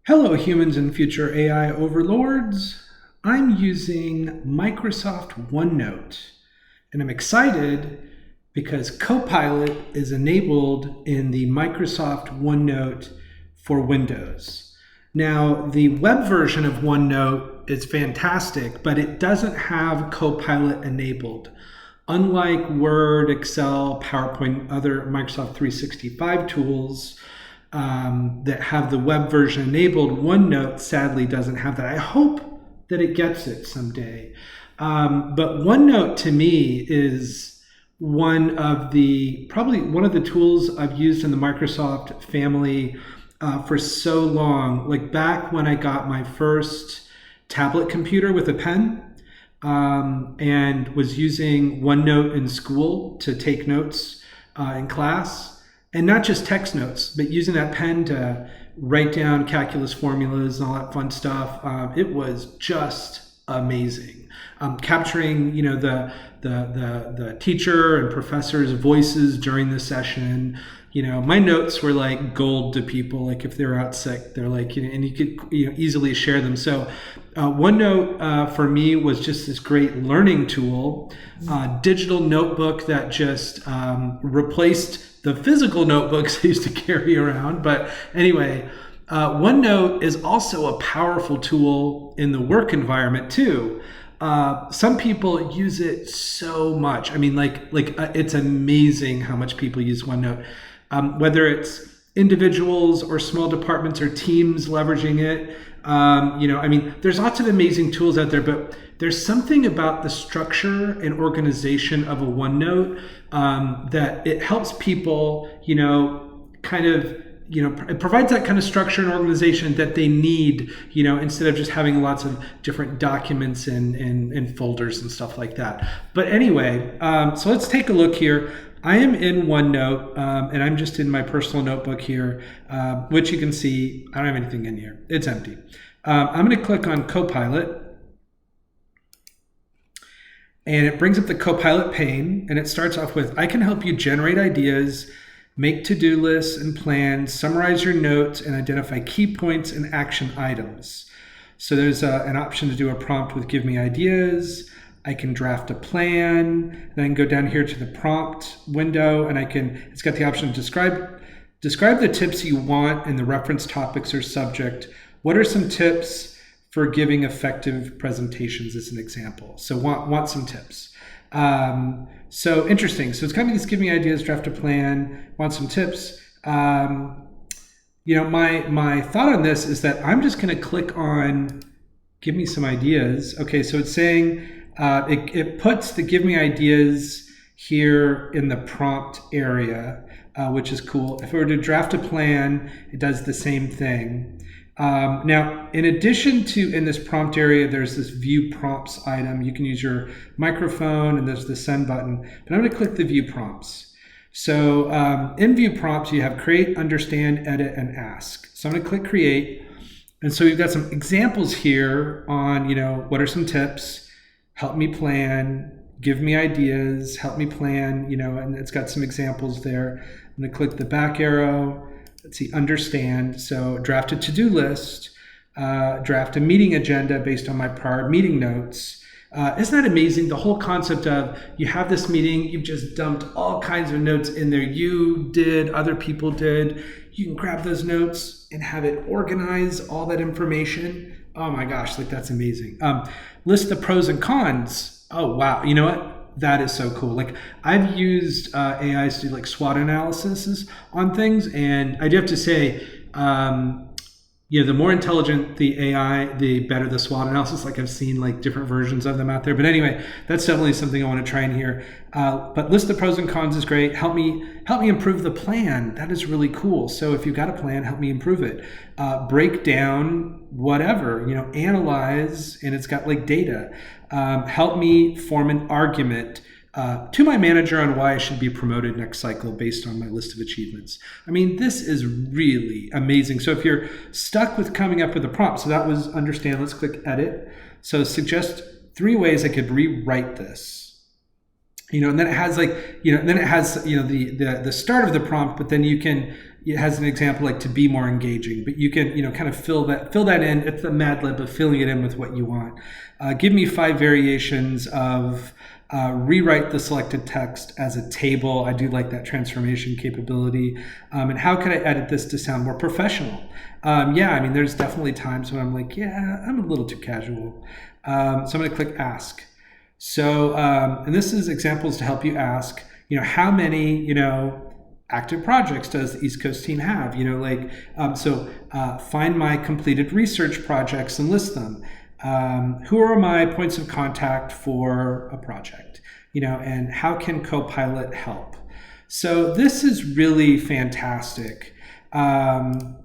Hello, humans and future AI overlords. I'm using Microsoft OneNote, and I'm excited because Copilot is enabled in the Microsoft OneNote for Windows. Now, the web version of OneNote is fantastic, but it doesn't have Copilot enabled. Unlike Word, Excel, PowerPoint, other Microsoft 365 tools, that have the web version enabled, OneNote sadly doesn't have that. I hope that it gets it someday. But OneNote to me is probably one of the tools I've used in the Microsoft family for so long. Like back when I got my first tablet computer with a pen, and was using OneNote in school to take notes in class. And not just text notes, but using that pen to write down calculus formulas and all that fun stuff. It was just amazing. Capturing, the teacher and professor's voices during the session. My notes were like gold to people. Like if they're out sick, they're like, and you could easily share them. So OneNote for me was just this great learning tool, digital notebook that just replaced the physical notebooks I used to carry around. But anyway, OneNote is also a powerful tool in the work environment too. Some people use it so much. I mean, it's amazing how much people use OneNote. Whether it's individuals or small departments or teams leveraging it. There's lots of amazing tools out there, but there's something about the structure and organization of a OneNote that it helps people, it provides that kind of structure and organization that they need, instead of just having lots of different documents and folders and stuff like that. But anyway, so let's take a look here. I am in OneNote, and I'm just in my personal notebook here, which you can see, I don't have anything in here. It's empty. I'm going to click on Copilot, and it brings up the Copilot pane, and it starts off with, I can help you generate ideas, make to-do lists and plans, summarize your notes, and identify key points and action items. So there's an option to do a prompt with give me ideas. I can draft a plan. Then I can go down here to the prompt window, and it's got the option to describe the tips you want in the reference topics or subject. What are some tips for giving effective presentations as an example? So want some tips. So interesting. So it's kind of just give me ideas, draft a plan, want some tips. My thought on this is that I'm just going to click on give me some ideas. Okay, so it's saying it puts the give me ideas here in the prompt area, which is cool. If I were to draft a plan, it does the same thing. Now, in addition to in this prompt area, there's this view prompts item. You can use your microphone and there's the send button, but I'm going to click the view prompts. So in view prompts, you have create, understand, edit, and ask. So I'm going to click create. And so you've got some examples here on, what are some tips, help me plan, give me ideas, help me plan, and it's got some examples there. I'm going to click the back arrow. Let's see, understand. So draft a to-do list, draft a meeting agenda based on my prior meeting notes. Isn't that amazing? The whole concept of you have this meeting, you've just dumped all kinds of notes in there. You did, other people did. You can grab those notes and have it organize all that information. Oh my gosh, that's amazing. List the pros and cons. Oh, wow. You know what? That is so cool. I've used AIs to do SWOT analysis on things, and I do have to say, the more intelligent the AI, the better the SWOT analysis. I've seen different versions of them out there. But anyway, that's definitely something I want to try in here. But list the pros and cons is great. Help me improve the plan. That is really cool. So if you've got a plan, help me improve it. Break down whatever, analyze, and it's got data. Help me form an argument to my manager on why I should be promoted next cycle based on my list of achievements. I mean, this is really amazing. So if you're stuck with coming up with a prompt, so that was understand, let's click edit. So suggest 3 ways I could rewrite this. And then it has the start of the prompt, but then you can, it has an example like to be more engaging, but you can, kind of fill that in. It's the Mad Lib of filling it in with what you want. Give me 5 variations of rewrite the selected text as a table. I do like that transformation capability. And how can I edit this to sound more professional? There's definitely times when I'm like, I'm a little too casual. So I'm going to click ask. So, and this is examples to help you ask, how many, active projects does the East Coast team have? Find my completed research projects and list them. Who are my points of contact for a project? And how can Copilot help? So this is really fantastic. I'm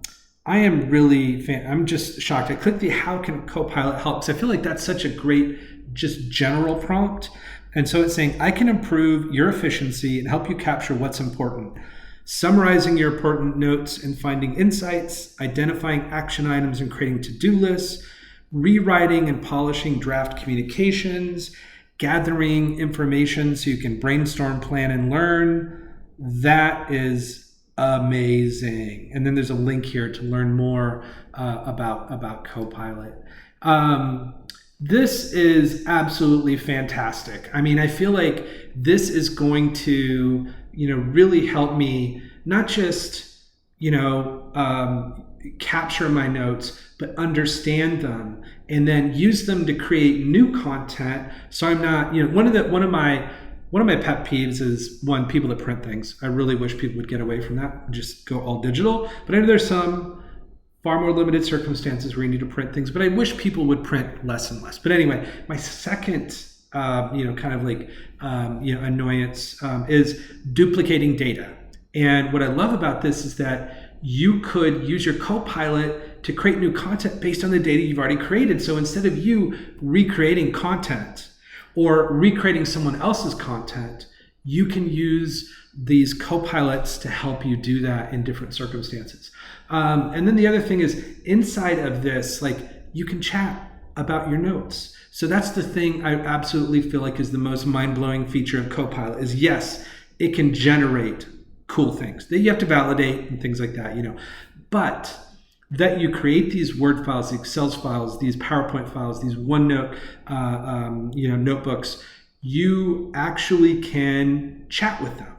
just shocked. I clicked the how can Copilot help? Because I feel like that's such a great, just general prompt. And so it's saying, I can improve your efficiency and help you capture what's important. Summarizing your important notes and finding insights, identifying action items and creating to-do lists, rewriting and polishing draft communications, gathering information so you can brainstorm, plan, and learn. That is amazing. And then there's a link here to learn more about Copilot. This is absolutely fantastic. I feel like this is going to, really help me not just, capture my notes, but understand them and then use them to create new content. So I'm not, one of my pet peeves is people that print things. I really wish people would get away from that and just go all digital. But I know there's some far more limited circumstances where you need to print things, but I wish people would print less and less. But anyway, my second, annoyance is duplicating data. And what I love about this is that you could use your Copilot to create new content based on the data you've already created. So instead of you recreating content or recreating someone else's content, you can use these Copilots to help you do that in different circumstances. And then the other thing is inside of this, you can chat about your notes. So that's the thing I absolutely feel like is the most mind-blowing feature of Copilot is yes, it can generate cool things that you have to validate and things like that, but that you create these Word files, these Excel files, these PowerPoint files, these OneNote, notebooks, you actually can chat with them.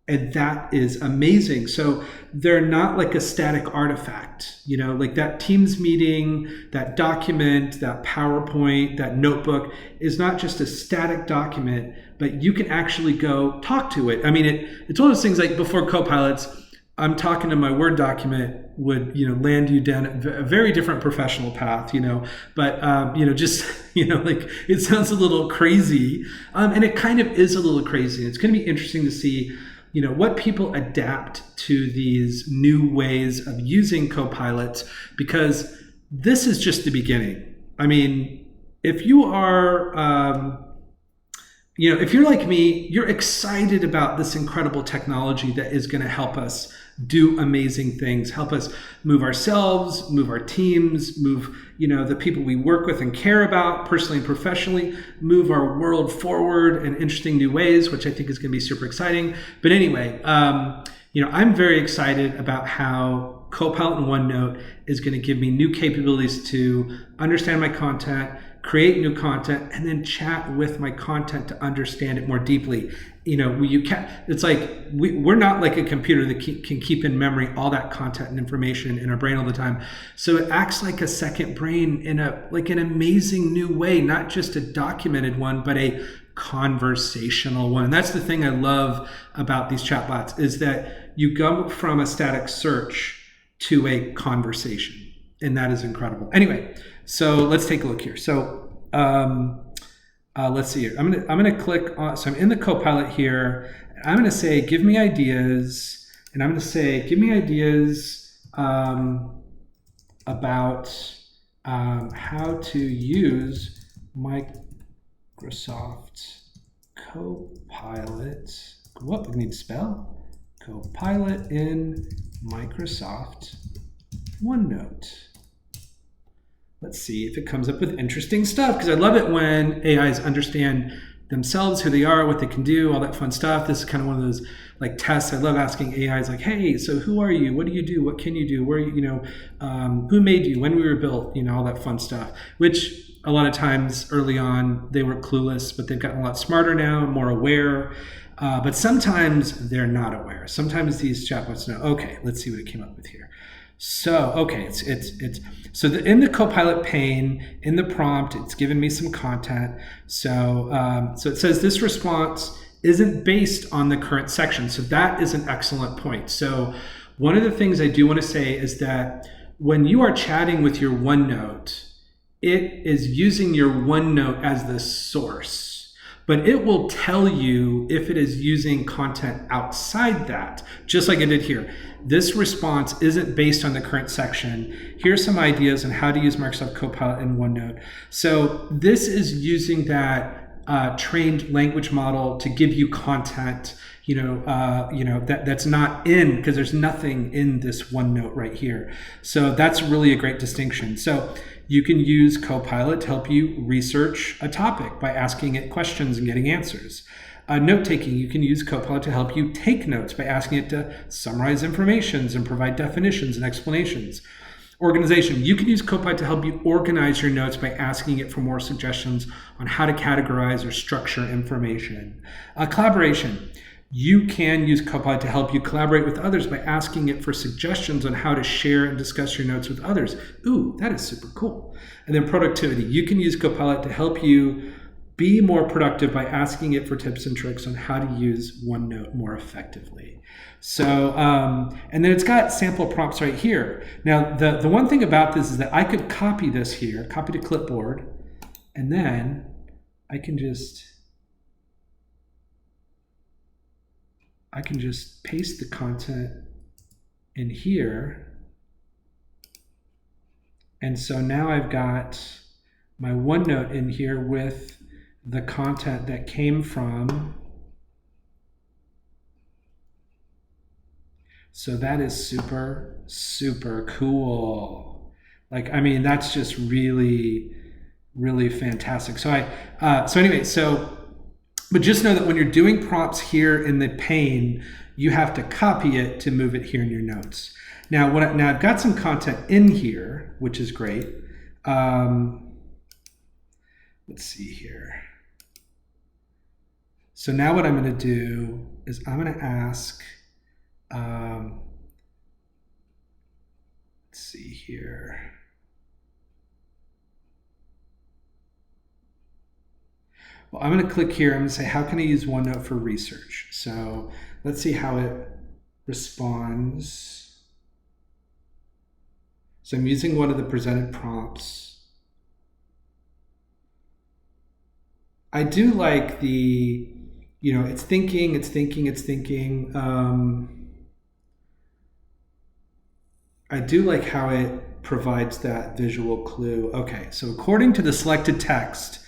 And that is amazing. So they're not like a static artifact, like that Teams meeting, that document, that PowerPoint, that notebook is not just a static document, but you can actually go talk to it. It's one of those things like before Copilots, I'm talking to my Word document would, land you down a very different professional path, but, it sounds a little crazy. And it kind of is a little crazy. It's going to be interesting to see what people adapt to these new ways of using Copilots, because this is just the beginning. If you are, if you're like me, you're excited about this incredible technology that is going to help us do amazing things, help us move ourselves, move our teams, move, the people we work with and care about personally and professionally, move our world forward in interesting new ways, which I think is going to be super exciting. But anyway, I'm very excited about how Copilot in OneNote is going to give me new capabilities to understand my content, create new content, and then chat with my content to understand it more deeply. It's like we're not like a computer that can keep in memory all that content and information in our brain all the time. So it acts like a second brain in an amazing new way, not just a documented one, but a conversational one. And that's the thing I love about these chatbots is that you go from a static search to a conversation, and that is incredible. Anyway, so let's take a look here. So let's see here. I'm gonna click on. So I'm in the Copilot here. I'm gonna say, give me ideas, and I'm gonna say, give me ideas about how to use Microsoft Copilot. What we need to spell Copilot in Microsoft OneNote. Let's see if it comes up with interesting stuff, because I love it when AIs understand themselves, who they are, what they can do, all that fun stuff. This is kind of one of those like tests. I love asking AIs like, hey, so who are you? What do you do? What can you do? Where, who made you? When we were built? All that fun stuff, which a lot of times early on they were clueless, but they've gotten a lot smarter now, more aware. But sometimes they're not aware. Sometimes these chatbots know, okay, let's see what it came up with here. So, okay, in the Copilot pane, in the prompt, it's given me some content. So it says this response isn't based on the current section. So that is an excellent point. So one of the things I do want to say is that when you are chatting with your OneNote, it is using your OneNote as the source. But it will tell you if it is using content outside that, just like it did here. This response isn't based on the current section. Here's some ideas on how to use Microsoft Copilot in OneNote. So this is using that trained language model to give you content, that's not in, because there's nothing in this OneNote right here. So that's really a great distinction. So you can use Copilot to help you research a topic by asking it questions and getting answers. Note-taking, you can use Copilot to help you take notes by asking it to summarize information and provide definitions and explanations. Organization, you can use Copilot to help you organize your notes by asking it for more suggestions on how to categorize or structure information. Collaboration, you can use Copilot to help you collaborate with others by asking it for suggestions on how to share and discuss your notes with others. Ooh, that is super cool. And then productivity, you can use Copilot to help you be more productive by asking it for tips and tricks on how to use OneNote more effectively. So, and then it's got sample prompts right here. Now, the one thing about this is that I could copy this here, copy to clipboard, and then I can just paste the content in here. And so now I've got my OneNote in here with the content that came from. So that is super, super cool. Like, I mean, that's just really, really fantastic. But just know that when you're doing prompts here in the pane, you have to copy it to move it here in your notes. Now, I've got some content in here, which is great. Let's see here. So now what I'm going to do is I'm going to ask, let's see here. Well, I'm going to click here. I'm going to say, how can I use OneNote for research? So let's see how it responds. So I'm using one of the presented prompts. I do like the, it's thinking. I do like how it provides that visual clue. Okay, so according to the selected text,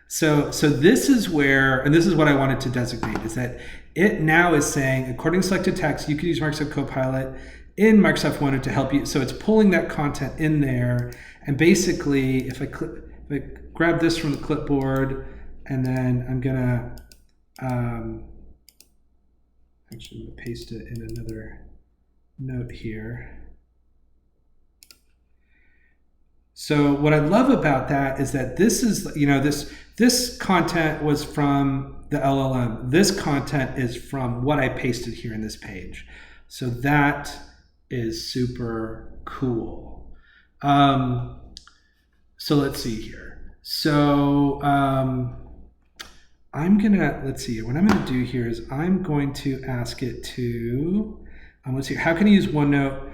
so this is where, and this is what I wanted to designate, is that it now is saying, according to selected text, you can use Microsoft Copilot in Microsoft OneNote to help you. So it's pulling that content in there. And basically, if I grab this from the clipboard, and then I'm gonna, actually I'm gonna paste it in another note here. So what I love about that is that this is, this content was from the LLM. This content is from what I pasted here in this page. So that is super cool. So let's see here. So let's see, what I'm gonna do here is I'm going to ask it to, let's see, how can I use OneNote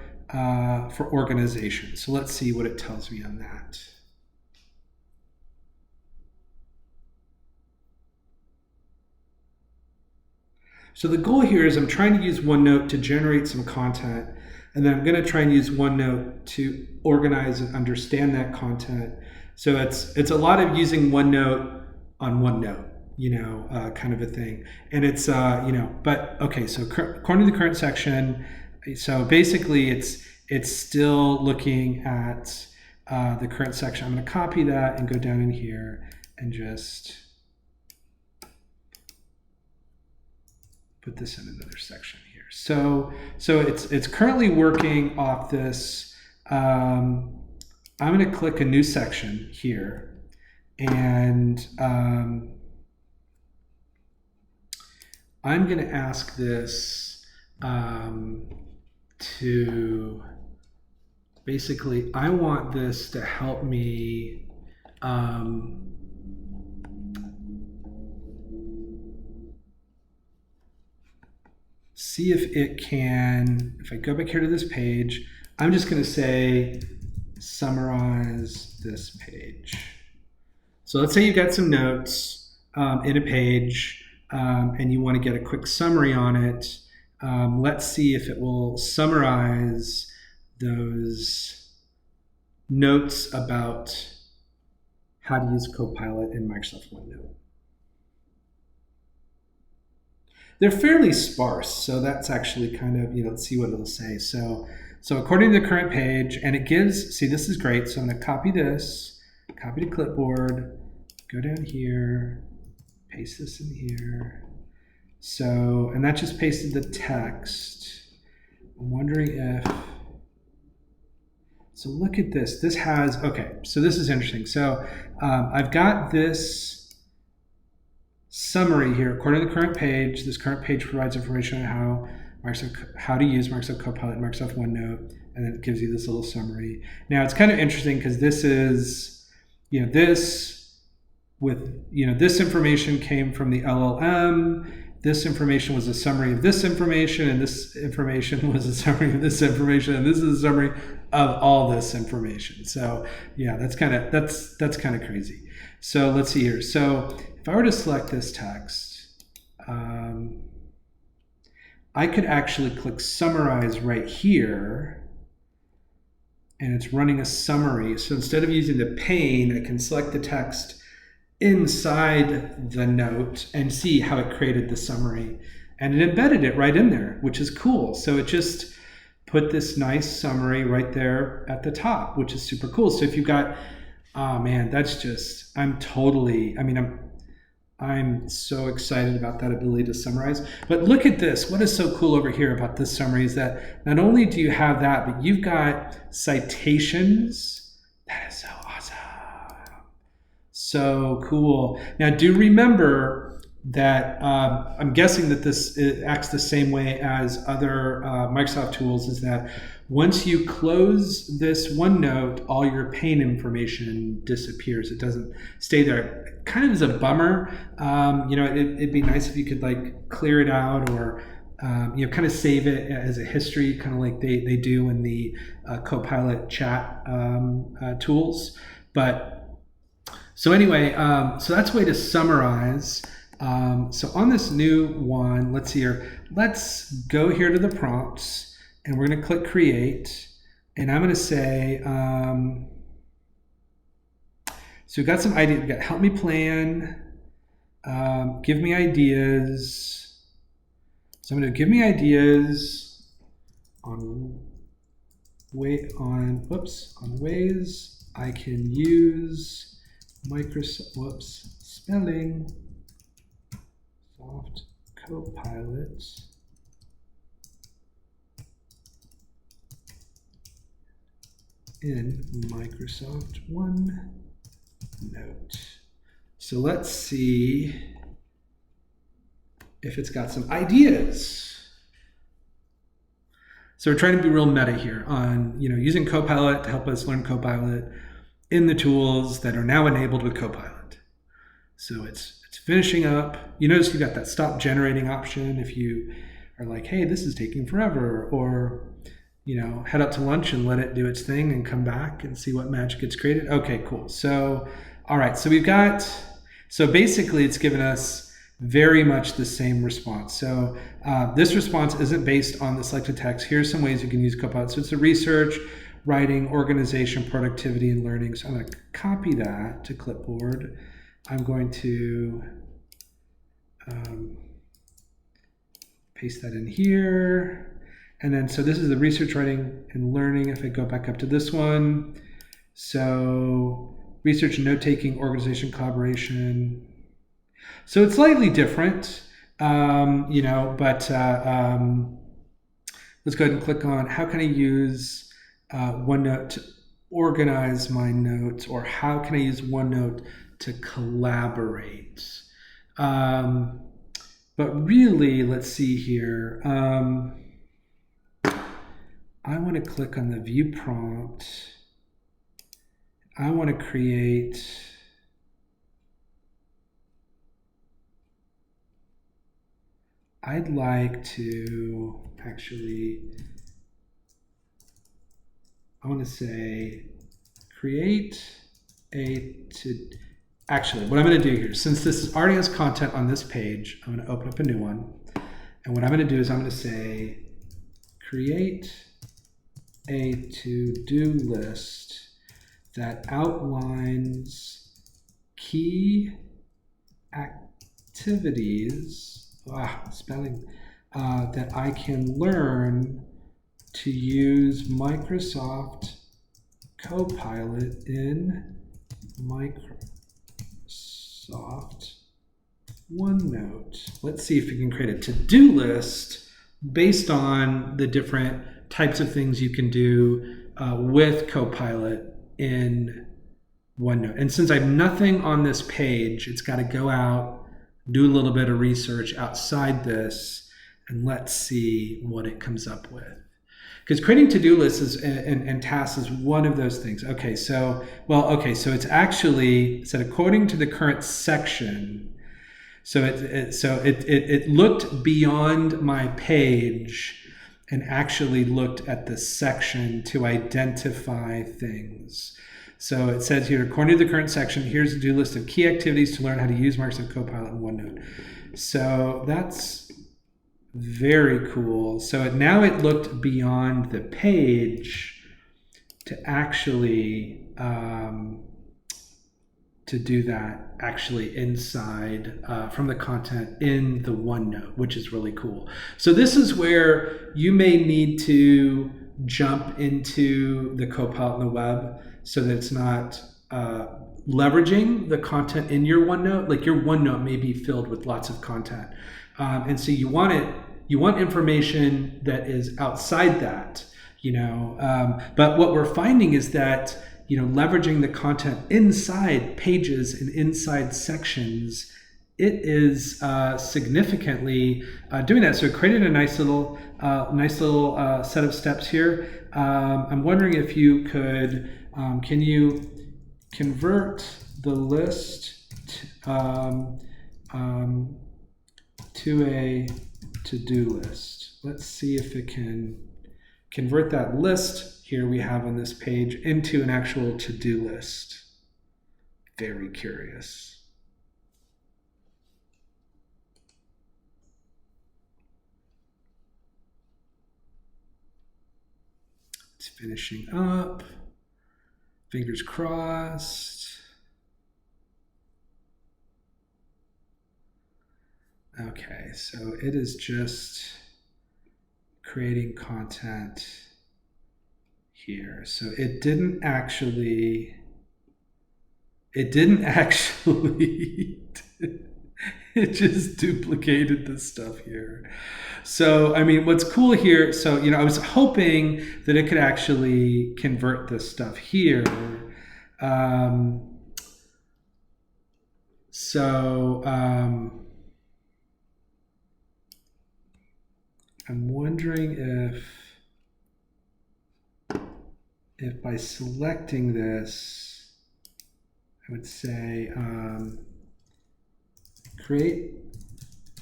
for organization? So let's see what it tells me on that. So the goal here is I'm trying to use OneNote to generate some content, and then I'm going to try and use OneNote to organize and understand that content. So it's a lot of using OneNote on OneNote, kind of a thing. And it's, but okay, so according to the current section, so basically it's still looking at the current section. I'm going to copy that and go down in here and just put this in another section here. So it's currently working off this. I'm going to click a new section here, and I'm going to ask this to basically, I want this to help me see if it can, if I go back here to this page, I'm just going to say summarize this page. So let's say you've got some notes in a page and you want to get a quick summary on it. Let's see if it will summarize those notes about how to use Copilot in Microsoft OneNote. They're fairly sparse, so that's actually kind of, let's see what it'll say. So according to the current page, and it gives, see, this is great. So I'm going to copy this, copy to clipboard, go down here, paste this in here. So, and that just pasted the text. I'm wondering if, so look at this. This has, okay, so this is interesting. So I've got this summary here. According to the current page, this current page provides information on how to use Microsoft Copilot and Microsoft OneNote, and then it gives you this little summary. Now it's kind of interesting because this is, this information came from the LLM. This information was a summary of this information, and this information was a summary of this information, and this is a summary of all this information. So yeah, that's kind of crazy. So let's see here. So if I were to select this text, I could actually click summarize right here, and it's running a summary. So instead of using the pane, I can select the text inside the note and see how it created the summary. And it embedded it right in there, which is cool. So it just put this nice summary right there at the top, which is super cool. So if you've got, oh man, that's just, I'm so excited about that ability to summarize. But look at this. What is so cool over here about this summary is that not only do you have that, but you've got citations. That is so awesome. So cool. Now do remember that I'm guessing that this acts the same way as other Microsoft tools, is that once you close this OneNote, all your pane information disappears. It doesn't stay there. It kind of is a bummer. It'd be nice if you could like clear it out, or kind of save it as a history, kind of like they do in the Copilot chat tools. But so anyway, so that's a way to summarize. So on this new one, let's see here. Let's go here to the prompts. And we're going to click create, and I'm going to say, so we've got some ideas. We've got help me plan, give me ideas. So I'm going to give me ideas on ways I can use Microsoft, Soft Copilot in Microsoft OneNote. So let's see if it's got some ideas. So we're trying to be real meta here on using Copilot to help us learn Copilot in the tools that are now enabled with Copilot. So it's finishing up. You notice you got that stop generating option if you are like, hey, this is taking forever, or head out to lunch and let it do its thing and come back and see what magic gets created. Okay, cool. So, all right. So so basically it's given us very much the same response. So this response isn't based on the selected text. Here's some ways you can use Copilot. So it's the research, writing, organization, productivity, and learning. So I'm going to copy that to clipboard. I'm going to paste that in here. And then, so this is the research, writing, and learning. If I go back up to this one, so research, note-taking, organization, collaboration. So it's slightly different. You know, but let's go ahead and click on how can I use OneNote to organize my notes, or how can I use OneNote to collaborate. But really, let's see here. I want to click on the view prompt. I want to create I'd like to actually, I want to say create actually, what I'm going to do here, since this already has content on this page, I'm going to open up a new one. And what I'm going to do is I'm going to say create a to-do list that outlines key activities, spelling, that I can learn to use Microsoft Copilot in Microsoft OneNote. Let's see if we can create a to-do list based on the different types of things you can do with Copilot in OneNote. And since I have nothing on this page, it's got to go out, do a little bit of research outside this, and let's see what it comes up with. Because creating to-do lists and tasks is one of those things. Okay, so it's actually said according to the current section. So it looked beyond my page and actually looked at the section to identify things. So it says here, according to the current section, here's a to-do list of key activities to learn how to use Microsoft Copilot in OneNote. So that's very cool. So now it looked beyond the page to actually to do that actually inside from the content in the OneNote, which is really cool. So this is where you may need to jump into the Copilot on the web so that it's not leveraging the content in your OneNote. Like your OneNote may be filled with lots of content. And so you want information that is outside that, you know. But what we're finding is that, you know, leveraging the content inside pages and inside sections, it is significantly doing that. So it created a nice little set of steps here. I'm wondering if you could, can you convert the list to a to-do list? Let's see if it can convert that list here we have on this page into an actual to-do list. Very curious. It's finishing up. Fingers crossed. Okay, so it is just creating content here. So it didn't actually, it just duplicated the stuff here. So, I mean, what's cool here, so, you know, I was hoping that it could actually convert this stuff here. I'm wondering if by selecting this, I would say create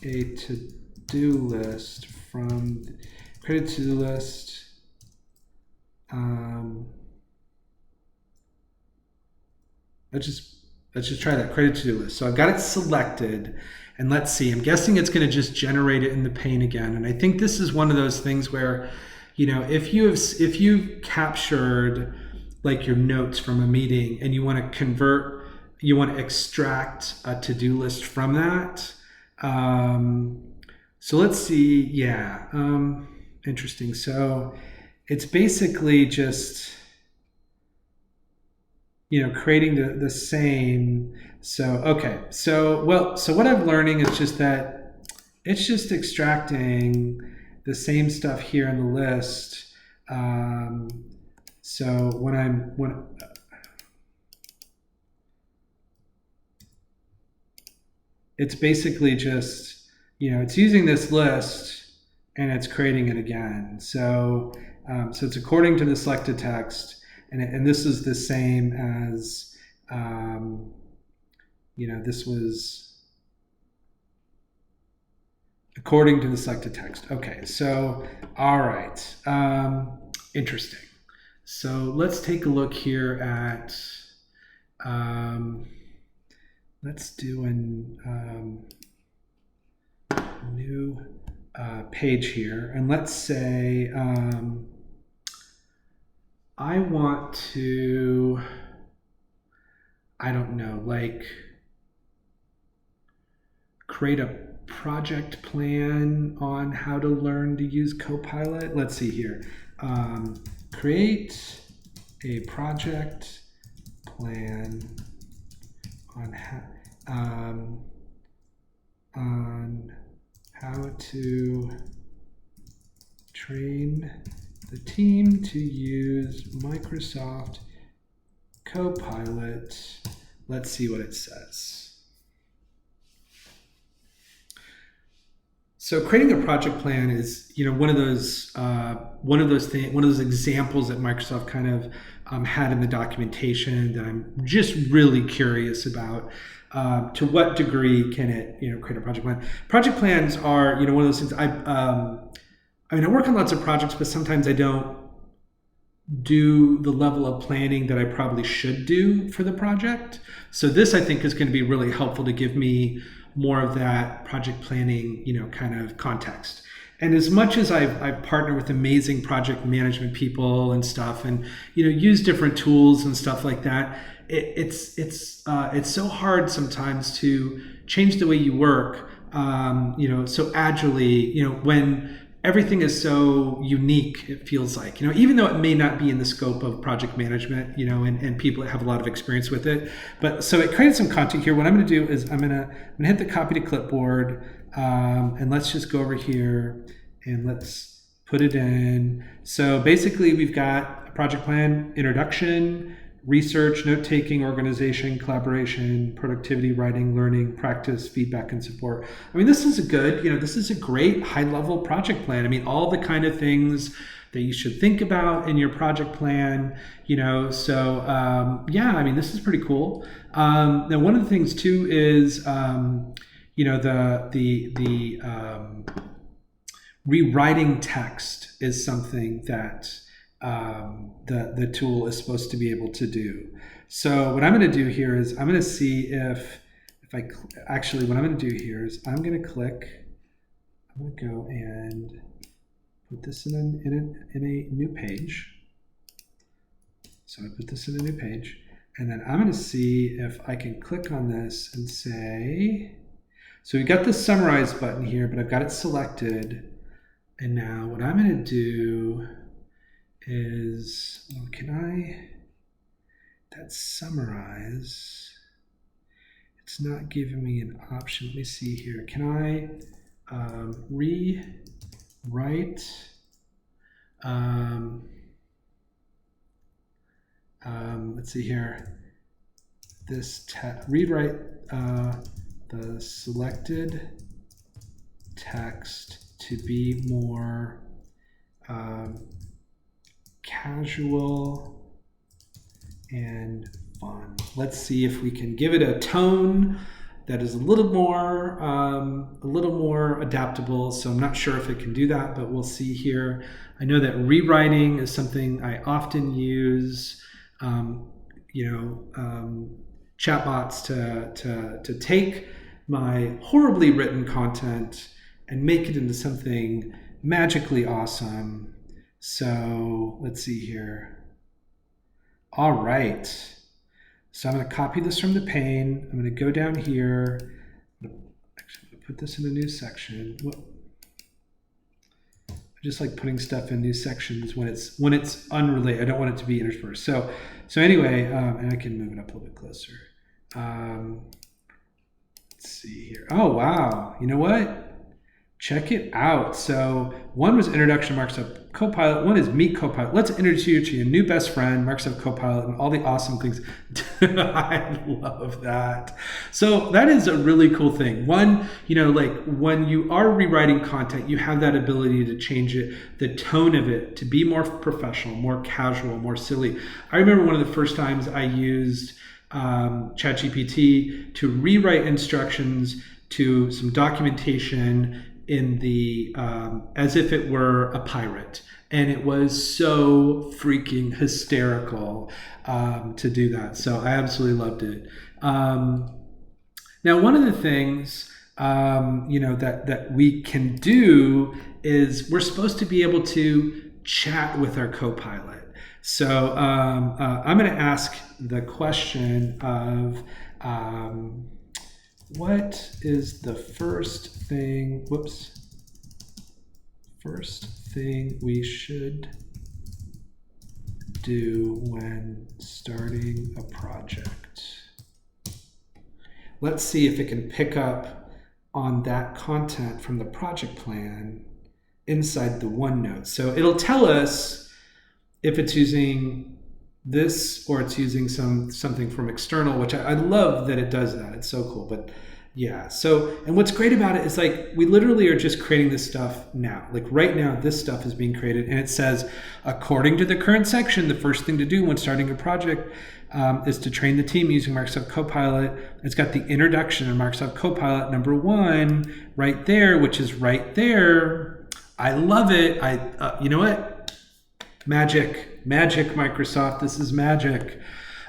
a to-do list from, create a to-do list. Let's just try that, create a to-do list. So I've got it selected, and let's see, I'm guessing it's going to just generate it in the pane again. And I think this is one of those things where, you know, if you've captured like your notes from a meeting and you want to convert, you want to extract a to-do list from that. So let's see, yeah, interesting. So it's basically just, you know, creating the same. So, okay. So what I'm learning is just that, it's just extracting the same stuff here in the list. So when it's basically just, it's using this list and it's creating it again. So it's according to the selected text, and this is the same as, this was according to the selected text. Okay, so, all right. Interesting. So let's take a look here at, let's do a new page here. And let's say I want to, I don't know, like create a project plan on how to learn to use Copilot. Let's see here. Create a project plan on how to train the team to use Microsoft Copilot. Let's see what it says. So creating a project plan is, one of those examples that Microsoft kind of had in the documentation that I'm just really curious about. To what degree can it, create a project plan? Project plans are, one of those things. I work on lots of projects, but sometimes I don't do the level of planning that I probably should do for the project. So this, I think, is going to be really helpful to give me more of that project planning, kind of context. And as much as I've partnered with amazing project management people and stuff, and use different tools and stuff like that, it's so hard sometimes to change the way you work, so agilely, when everything is so unique, it feels like, even though it may not be in the scope of project management, and people that have a lot of experience with it. But so it created some content here. What I'm going to do is I'm going to hit the copy to clipboard, and let's just go over here and let's put it in. So basically we've got a project plan, introduction, research, note-taking, organization, collaboration, productivity, writing, learning, practice, feedback, and support. This is this is a great high-level project plan. All the kind of things that you should think about in your project plan, so this is pretty cool. Now, one of the things too is, the rewriting text is something that the tool is supposed to be able to do. So what I'm going to do here is I'm going to see if what I'm going to do here is I'm going to go and put this in a new page. So I put this in a new page, and then I'm going to see if I can click on this and say, so we've got the summarize button here, but I've got it selected. And now what I'm going to do is, that summarize, it's not giving me an option. Let me see here. Can I rewrite, let's see here, rewrite the selected text to be more casual and fun. Let's see if we can give it a tone that is a little more adaptable. So I'm not sure if it can do that, but we'll see here. I know that rewriting is something I often use, chatbots to take my horribly written content and make it into something magically awesome. So let's see here. All right. So I'm going to copy this from the pane. I'm going to go down here. I'm going to put this in a new section. I just like putting stuff in new sections when it's unrelated. I don't want it to be interspersed. So anyway, and I can move it up a little bit closer. Let's see here. Oh wow! You know what? check it out. So one was Introduction to Microsoft Copilot. One is Meet Copilot. Let's introduce you to your new best friend, Microsoft Copilot, and all the awesome things. I love that. So that is a really cool thing. One, like when you are rewriting content, you have that ability to change it, the tone of it, to be more professional, more casual, more silly. I remember one of the first times I used ChatGPT to rewrite instructions to some documentation in the as if it were a pirate, and it was so freaking hysterical to do that. So I absolutely loved it. Now, one of the things that we can do is we're supposed to be able to chat with our Copilot. So I'm going to ask the question of what is the first thing we should do when starting a project? Let's see if it can pick up on that content from the project plan inside the OneNote. So it'll tell us if it's using this or it's using something from external, which I love that it does that. It's so cool. But yeah, so, and what's great about it is like we literally are just creating this stuff now. Like right now, this stuff is being created, and it says, according to the current section, the first thing to do when starting a project is to train the team using Microsoft Copilot. It's got the introduction of Microsoft Copilot #1 right there, which is right there. I love it. You know what? Magic, Microsoft. This is magic.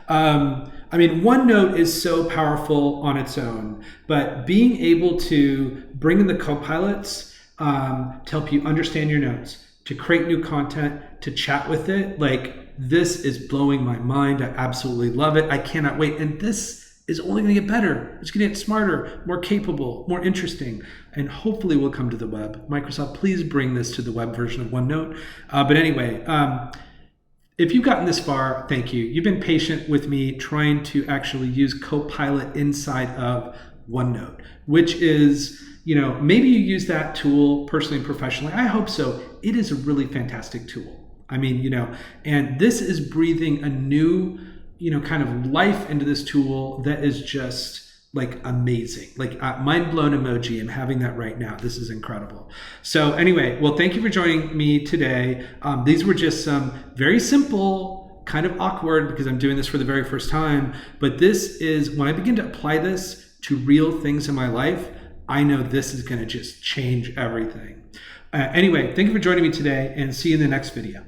OneNote is so powerful on its own, but being able to bring in the Copilots to help you understand your notes, to create new content, to chat with it, like this is blowing my mind. I absolutely love it. I cannot wait. And this is only going to get better. It's going to get smarter, more capable, more interesting, and hopefully will come to the web. Microsoft, please bring this to the web version of OneNote. But anyway, if you've gotten this far, thank you. You've been patient with me trying to actually use Copilot inside of OneNote, which is, maybe you use that tool personally and professionally. I hope so. It is a really fantastic tool. And this is breathing a new, kind of life into this tool that is just like amazing, like mind blown emoji. I'm having that right now. This is incredible. So anyway, well, thank you for joining me today. These were just some very simple, kind of awkward because I'm doing this for the very first time, but this is when I begin to apply this to real things in my life, I know this is going to just change everything. Anyway, thank you for joining me today, and see you in the next video.